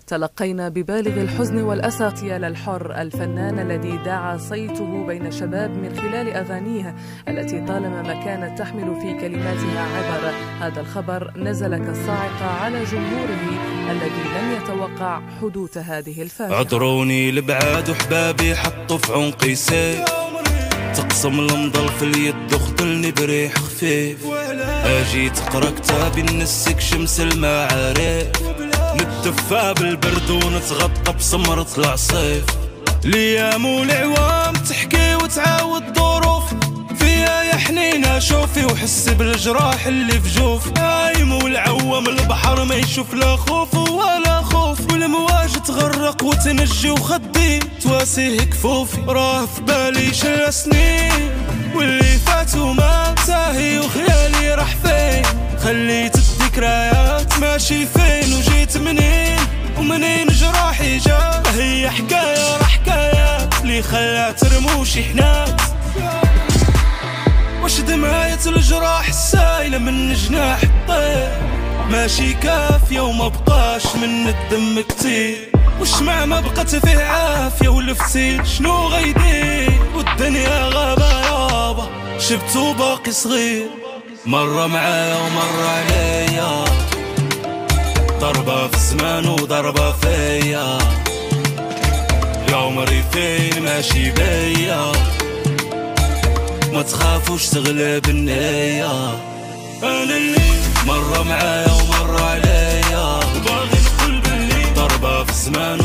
تلقينا ببالغ الحزن والأسى اغتيال الحر الفنان الذي داعى صيته بين شباب من خلال أغانيه التي طالما ما كانت تحمل في كلماتها عبر. هذا الخبر نزل كالصاعقة على جمهوره الذي لم يتوقع حدوث هذه الفاجعة. عذروني لبعاد وحبابي حطوا في عنقي سيف، تقسم المضل في اليد وخذلني بريح خفيف، اجي تقرا كتابي نسك شمس المعارف، نتدفى بالبرد ونتغطى بسمرة العصيف. الايام والعوام تحكي وتعاود ظروف فيها يا حنينه شوفي وحسي بالجراح اللي في جوف. نايم والعوام البحر ما يشوف لا خوف ولا خوف، والمواج تغرق وتنجي وخدي تواسيه كفوفي. راه في بالي شل سنين واللي فاتوا ما ساهي وخيالي راح فين، خليت الذكريات ماشي فين وجيت منين ومنين جراحي جا. هي حكاية راه حكايات اللي خلات رموشي حنات، واش دمعية الجراح السايلة من جناح الطير ماشي كافية وما بقاش من الدم كتير. وش ما بقت فيه عافية ولفتي شنو غيدير، والدنيا غابة يابا شبتو باقي صغير. مرة معايا ومرة عليا، ضربة في الزمان وضربة فيا، يا عمري فين ماشي بيا، ما تخافوش تغلب النية. انا اللي مرة معايا ومرة عليا، وباغي نقول باللي ضربة في الزمان